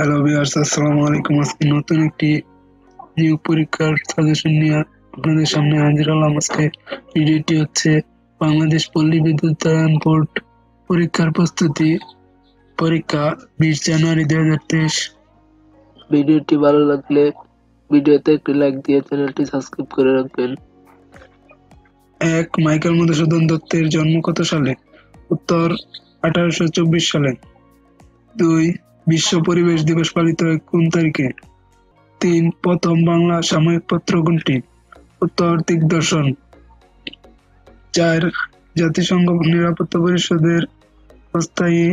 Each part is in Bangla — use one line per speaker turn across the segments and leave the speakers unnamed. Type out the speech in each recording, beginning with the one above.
হ্যালো ভিউয়ার্স, আসসালামু আলাইকুম। আজকে নতুন একটি নিয়োগ পরীক্ষার সাজেশন নিয়ে আপনাদের সামনে হাজির হলাম। আজকে ভিডিওটি হচ্ছে বাংলাদেশ পল্লী বিদ্যুতায়ন বোর্ড পরীক্ষার প্রস্তুতি, পরীক্ষা 20 জানুয়ারি 2023। ভিডিওটি ভালো লাগলে ভিডিওতে একটি লাইক দিয়ে চ্যানেলটি সাবস্ক্রাইব করে রাখবেন। 1. মাইকেল মধুসূদন দত্তের জন্ম কত সালে? উত্তর 1824 সালে। 2. বিশ্ব পরিবেশ দিবস পালিত হয় কোন তারিখে? 3. প্রথম বাংলা সাময়িক পত্র কোনটি? উত্তর দিগদর্শন। 4. জাতিসংঘ নিরাপত্তা পরিষদের অস্থায়ী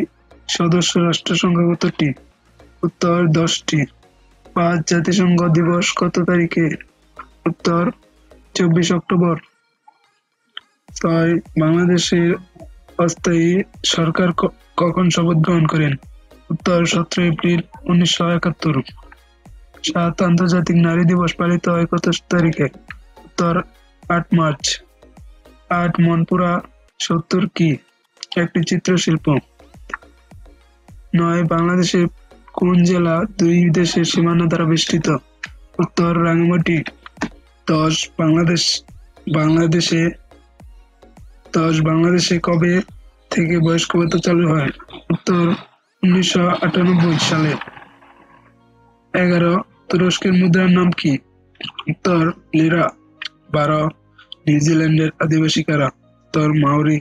সদস্য রাষ্ট্র সংখ্যা কতটি? উত্তর 10টি। 5. জাতিসংঘ দিবস কত তারিখে? উত্তর 24 অক্টোবর। 6. বাংলাদেশের অস্থায়ী সরকার কখন শপথ গ্রহণ করেন? উত্তর 17 এপ্রিল 1971। 7. আন্তর্জাতিক নারী দিবস পালিত হয় কত তারিখে? উত্তর 8 মার্চ। 8. মনপুরা 70 কি? একটি চিত্রশিল্প। 9. বাংলাদেশের কোন জেলা দুই দেশের সীমানা দ্বারা বেষ্টিত? উত্তর রাঙ্গামাটি। 10. বাংলাদেশে কবে থেকে বয়স্ক ভাতা চালু হয়? উত্তর 1998 সালে। 11. তুরস্কের মুদ্রার নাম কি? উত্তর লিরা। 12. নিউজিল্যান্ডের আদিবাসী কারা? উত্তর মাওরি।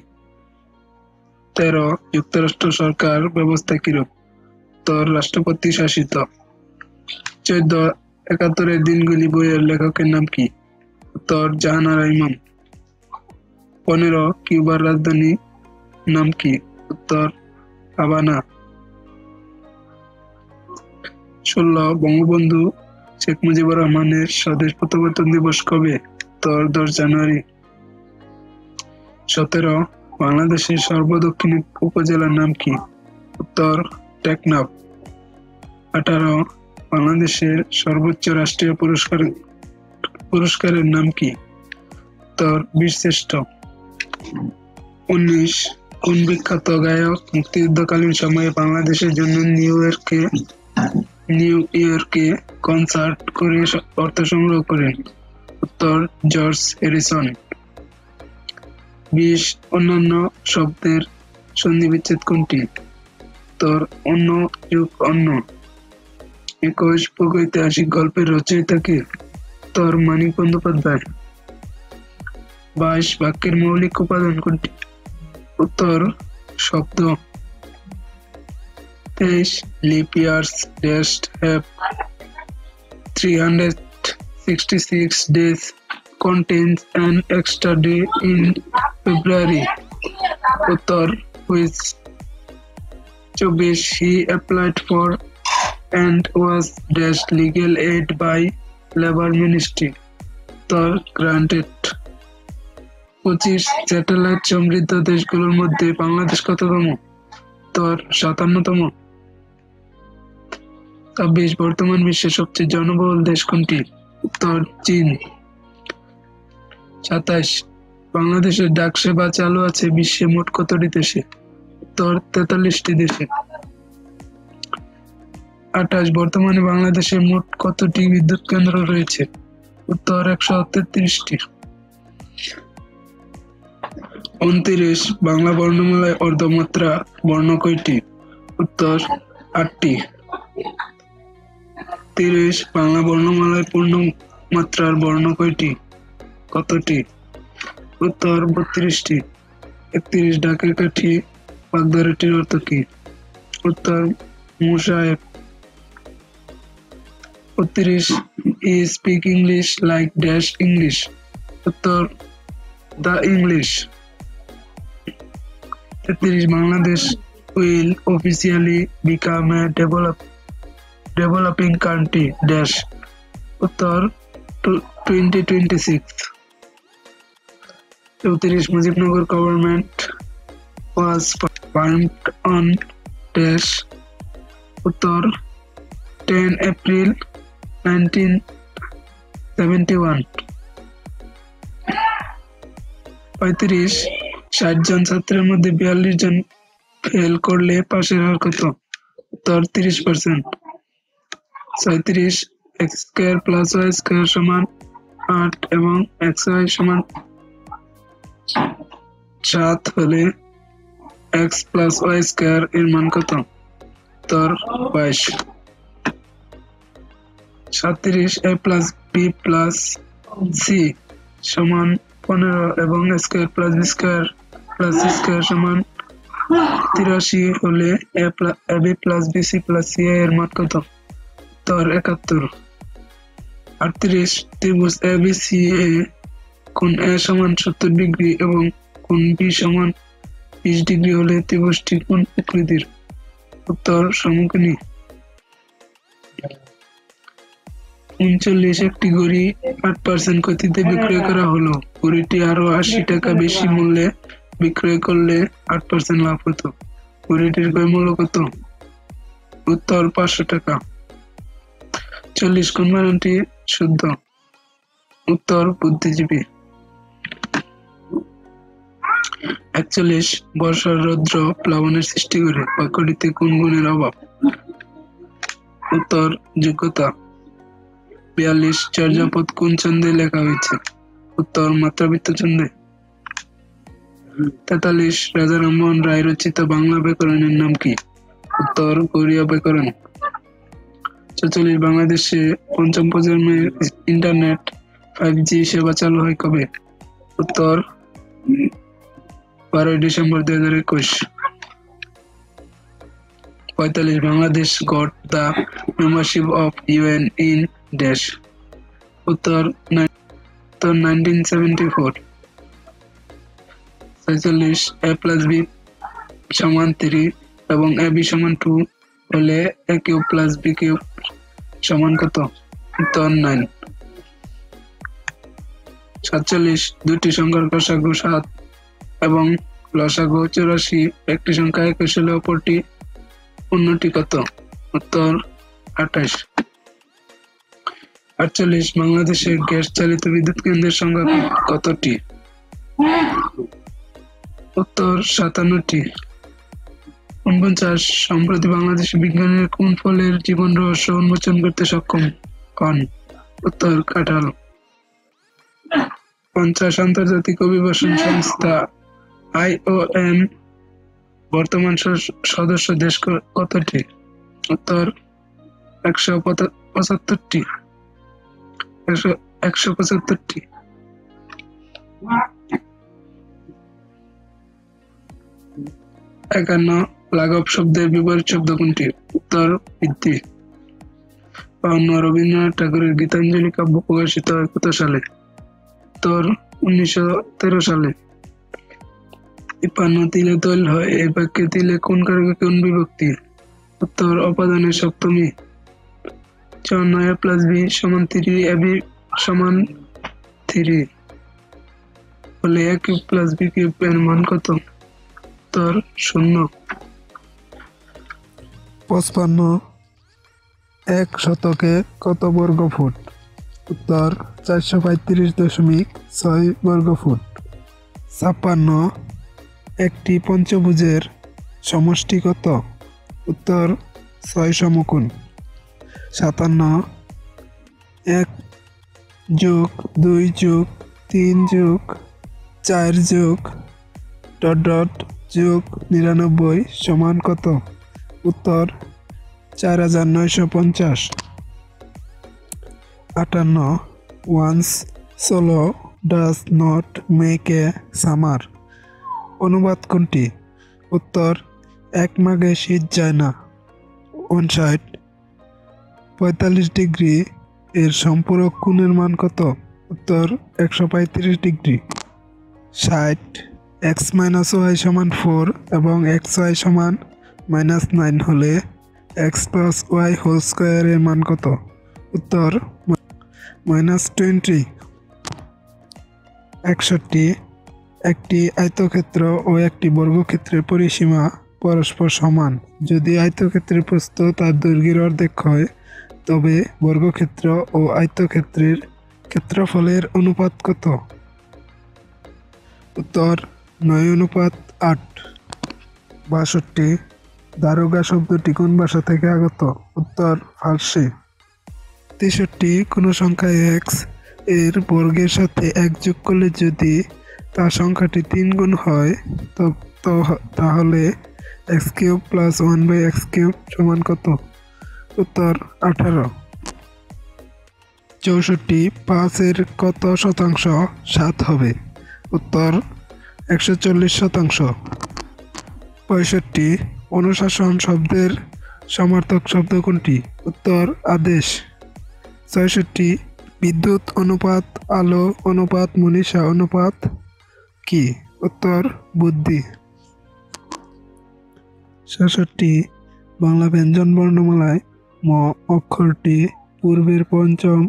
13. যুক্তরাষ্ট্র সরকার ব্যবস্থা কিরূপ? উত্তর রাষ্ট্রপতি শাসিত। 14. 71 দিনগুলি বইয়ের লেখকের নাম কি? উত্তর জাহানারা ইমাম। 15. কিউবার রাজধানী নাম কি? উত্তর হাভানা। 16. বঙ্গবন্ধু শেখ মুজিবুর রহমানের স্বদেশ প্রত্যাবর্তন দিবস কবে? উত্তর 10 জানুয়ারি। 17. বাংলাদেশের সর্বদক্ষিণী উপজেলার নাম কি? উত্তর টেকনাফ। 18. বাংলাদেশের সর্বোচ্চ রাষ্ট্রীয় পুরস্কারের নাম কি? উত্তর বীরশ্রেষ্ঠ। 19. কোন বিখ্যাত গায়ক মুক্তিযুদ্ধকালীন সময়ে বাংলাদেশের জন্য নিউ ইয়র্কে কনসার্ট করে অর্থ সংগ্রহ করেন? উত্তর জর্জ হ্যারিসন। 20. অন্যান্য শব্দের সন্ধিবিচ্ছেদ কোনটি? উত্তর অন্য যুগ অন্য। 21. প্রাগৈতিহাসিক গল্পের রচয়িতা কে? উত্তর মানিক বন্দ্যোপাধ্যায়। 22. বাক্যের মৌলিক উপাদান কোনটি? উত্তর শব্দ। 23. leap years have 366 days contains an extra day in February. উত্তর which? 24. he applied for and was dashed legal aid by Labour Ministry. উত্তর granted. 25. স্যাটেলাইট সমৃদ্ধ দেশগুলোর মধ্যে বাংলাদেশ কততম? উত্তর 57তম। 26. বর্তমান বিশ্বের সবচেয়ে জনবহুল দেশ কোনটি? উত্তর চীন। 27. বাংলাদেশের ডাক সেবা চালু আছে বিশ্বে মোট কতটি দেশে? উত্তর 43টি দেশে। 28. বর্তমানে বাংলাদেশে মোট কতটি বিদ্যুৎ কেন্দ্র রয়েছে? উত্তর 133টি। 29. বাংলা বর্ণমালায় অর্ধমাত্রা বর্ণ কয়টি? উত্তর 8টি। 30. বাংলা বর্ণমালায় পূর্ণ মাত্রার বর্ণ কতটি? উত্তর 32টি। 31. ঢাকের কাঠি বাগধারাটির অর্থ কি? উত্তর মোসায়েক। 32. he speak English like dash English. উত্তর the English. 33. Bangladesh will officially become a developing country dash. উত্তর 2026. 34. Mujibnagar government was formed on dash. উত্তর 10 April 1971. 35. 60 জন ছাত্রের মধ্যে 42 জন ফেল করলে পাশের হার কত? উত্তর 30%। 37 x square plus y square সমান 8 এবং এক্স ওয়াই সমান 7 হলে এক্স প্লাস ওয়াই স্কোয়ার এর মান কত? উত্তর 22। 37 A plus B plus C সমান 15 এবং square plus B square plus C square সমান 83 হলে A B plus B C plus C এর মান কত? উত্তর 71। 38 ত্রিভুজ এ বি সি এ কোণ এ সমান 70 ডিগ্রি এবং কোণ বি সমান 20 ডিগ্রি হলে ত্রিভুজটি কোন প্রকৃতির? উত্তর সমকোণী। 39 একটি ঘড়ি 8% ক্ষতিতে বিক্রয় করা হলো। ঘড়িটি আরো 80 টাকা বেশি মূল্যে বিক্রয় করলে 8% লাভ হতো। ঘড়িটির ক্রয় মূল্য কত? উত্তর 500 টাকা। 40 কোন বানানটি শুদ্ধ? উত্তর বুদ্ধিজীবী। 41 বর্ষার রৌদ্র প্লাবনের সৃষ্টি করে। বাক্যটিতে কোন গুণের অভাব? উত্তর যোগ্যতা। 42 চর্যাপদ কোন ছন্দে লেখা হয়েছে? উত্তর মাত্রাবৃত্ত ছন্দে। 43 রাজা রামমোহন রায় রচিত বাংলা ব্যাকরণের নাম কি? উত্তর গৌড়ীয় ব্যাকরণ। 44 বাংলাদেশে পঞ্চম প্রজন্মের ইন্টারনেট 5G সেবা চালু হয় কবে? উত্তর 12 December 2021। 45 Bangladesh got the membership of UN in dash. উত্তর 1974। 46 এ প্লাস বি সমান 3 এবং এ বি সমান 2 হলে এ কিউব প্লাস বি কিউব সমান কত? উত্তর 9। 47 দুটি সংখ্যার গসাগু 7 এবং লসাগু 84। একটি সংখ্যা 21 হলে অপরটি অন্যটি কত? উত্তর 28। 48 বাংলাদেশে গ্যাস চালিত বিদ্যুৎ কেন্দ্রের সংখ্যা কতটি? উত্তর 57টি। 49 সম্প্রতি বাংলাদেশি বিজ্ঞানীরা কোন ফলের জীবন রহস্য উন্মোচন করতে সক্ষম হন? উত্তর কাঁঠাল। 50 আন্তর্জাতিক অভিবাসন সংস্থা IOM বর্তমান সদস্য দেশ কতটি? উত্তর 175টি। 175টি। 51 লাঘব শব্দের বিপরীত শব্দ কোনটি? উত্তর বৃদ্ধি। 52 রবীন্দ্রনাথ ঠাকুরের গীতাঞ্জলি কাব্য প্রকাশিত হয় কত সালে? উত্তর 1913 সালে। 53 তিলে তৈল হয় এই বাক্যে তিলে কোন কারকে কোন বিভক্তি? উত্তর অপাদানের সপ্তমী। 54 এ প্লাস বি সমান 3 এ বি সমান 3 হলে এ কিউব প্লাস বি কিউব এর মান কত? উত্তর 0। 55 এক শতকে কত বর্গ ফুট? উত্তর 435.6 বর্গ ফুট। 56 একটি পঞ্চভুজের সমষ্টি কত? উত্তর 6 সমকোণ। 57 1 যোগ 2 যোগ 3 যোগ 4 যোগ যোগ 99 সমান কত? উত্তর 4950। 58 one swallow does not make a summer. অনুবাদ কোনটি? উত্তর এক মাঘে শীত যায় না। 59 45 ডিগ্রি এর সম্পূরক কোণের মান কত? উত্তর 135 ডিগ্রি। 60 x মাইনাস ওয়াই সমান 4 এবং এক্স ওয়াই সমান -9 হলে এক্স প্লাস ওয়াই হোল স্কোয়ারের মান কত? উত্তর -20। 61 একটি আয়তক্ষেত্র ও একটি বর্গক্ষেত্রের পরিসীমা পরস্পর সমান যদি আয়তক্ষেত্রের প্রস্থ তার দৈর্ঘ্যের অর্ধেক হয় তবে বর্গক্ষেত্র ও আয়তক্ষেত্রের ক্ষেত্রফলের অনুপাত কত? উত্তর 9:8। 62 দারোগা শব্দটি কোন ভাষা থেকে আগত? উত্তর ফার্সি। 63 কোনো সংখ্যা x এর বর্গের সাথে 1 যোগ করলে যদি তার সংখ্যাটি 3 গুণ হয় তাহলে x³ + 1/x³ সমান কত? উত্তর 18। 64 5 এর কত শতাংশ 7 হবে? উত্তর 140%। 65 অনুশাসন শব্দের সমার্থক শব্দ কোনটি? উত্তর আদেশ। 66 বিদ্যুৎ অনুপাত আলো অনুপাত মনীষা অনুপাত কি? উত্তর বুদ্ধি। 67 বাংলা ব্যঞ্জন বর্ণমালায় ম অক্ষরটি পূর্বের পঞ্চম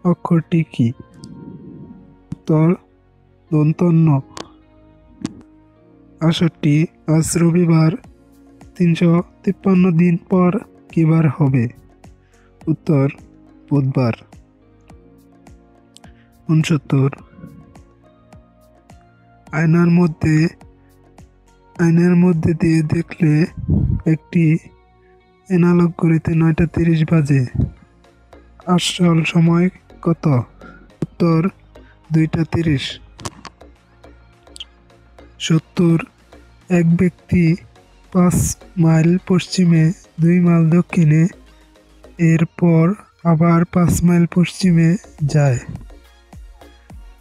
অক্ষরটি কি? উত্তর দন্ত ন। 68 আজ রবিবার 353 দিন পর কি বার হবে? উত্তর বুধবার। 69 আয়নার মধ্যে দিয়ে দেখলে একটি এনালগ ঘড়িতে 9:30 বাজে। আসল সময় কত? উত্তর 2:30। 70 এক ব্যক্তি 5 মাইল পশ্চিমে 2 মাইল দক্ষিণে এরপর আবার 5 মাইল পশ্চিমে যায়।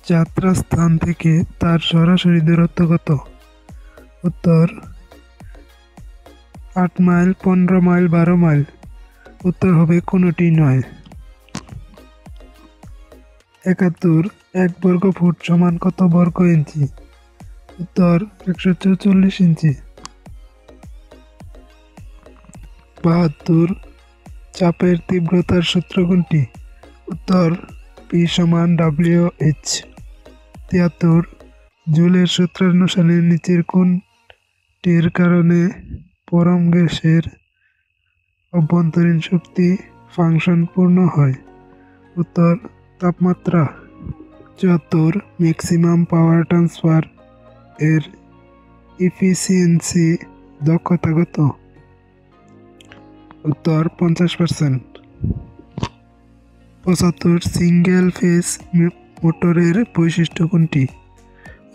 যাত্রাস্থান থেকে তার সরাসরি দূরত্ব কত? উত্তর 8 মাইল 15 মাইল 12 মাইল। উত্তর হবে কোনোটি নয়। 71 1 বর্গ ফুট সমান কত বর্গ ইঞ্চি? উত্তর 144 ইঞ্চি। 72 চাপের তীব্রতার সূত্র কোনটি? উত্তর P = WH। 73 জুলের সূত্রানুসারে নিচের কোনটির কারণে পরম গ্যাসের অভ্যন্তরীণ শক্তি ফাংশন পূর্ণ হয়? উত্তর তাপমাত্রা। 74 ম্যাক্সিমাম পাওয়ার ট্রান্সফার এর এফিসিয়েন্সি দক্ষতা কত? উত্তর 50%। 75 সিঙ্গেল ফেজ মোটরের বৈশিষ্ট্য কোনটি?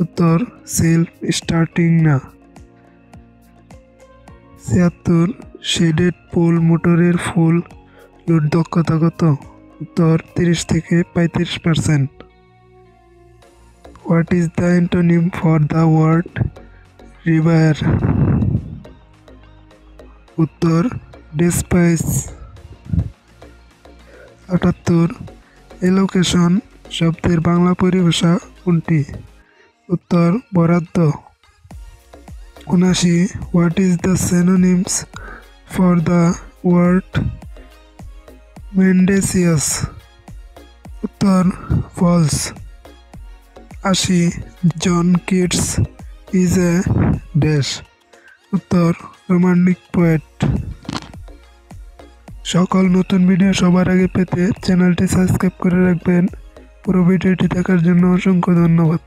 উত্তর সেলফ স্টার্টিং না। 76 শেডেড পোল মোটরের ফুল লোড দক্ষতা কত? উত্তর 30 থেকে 35%। What is the antonym for the word revere? উত্তর ডেসপাইস। 78 এলোকেশন শব্দের বাংলা পরিভাষা কোনটি? উত্তর বরাদ্দ। 79 what is the synonyms for the word mendacious? উত্তর false. 80 John Keats is a dash? উত্তর রোমান্টিক পোয়েট। সকল নতুন ভিডিও সবার আগে পেতে চ্যানেলটি সাবস্ক্রাইব করে রাখবেন। পুরো ভিডিওটি দেখার জন্য অসংখ্য ধন্যবাদ।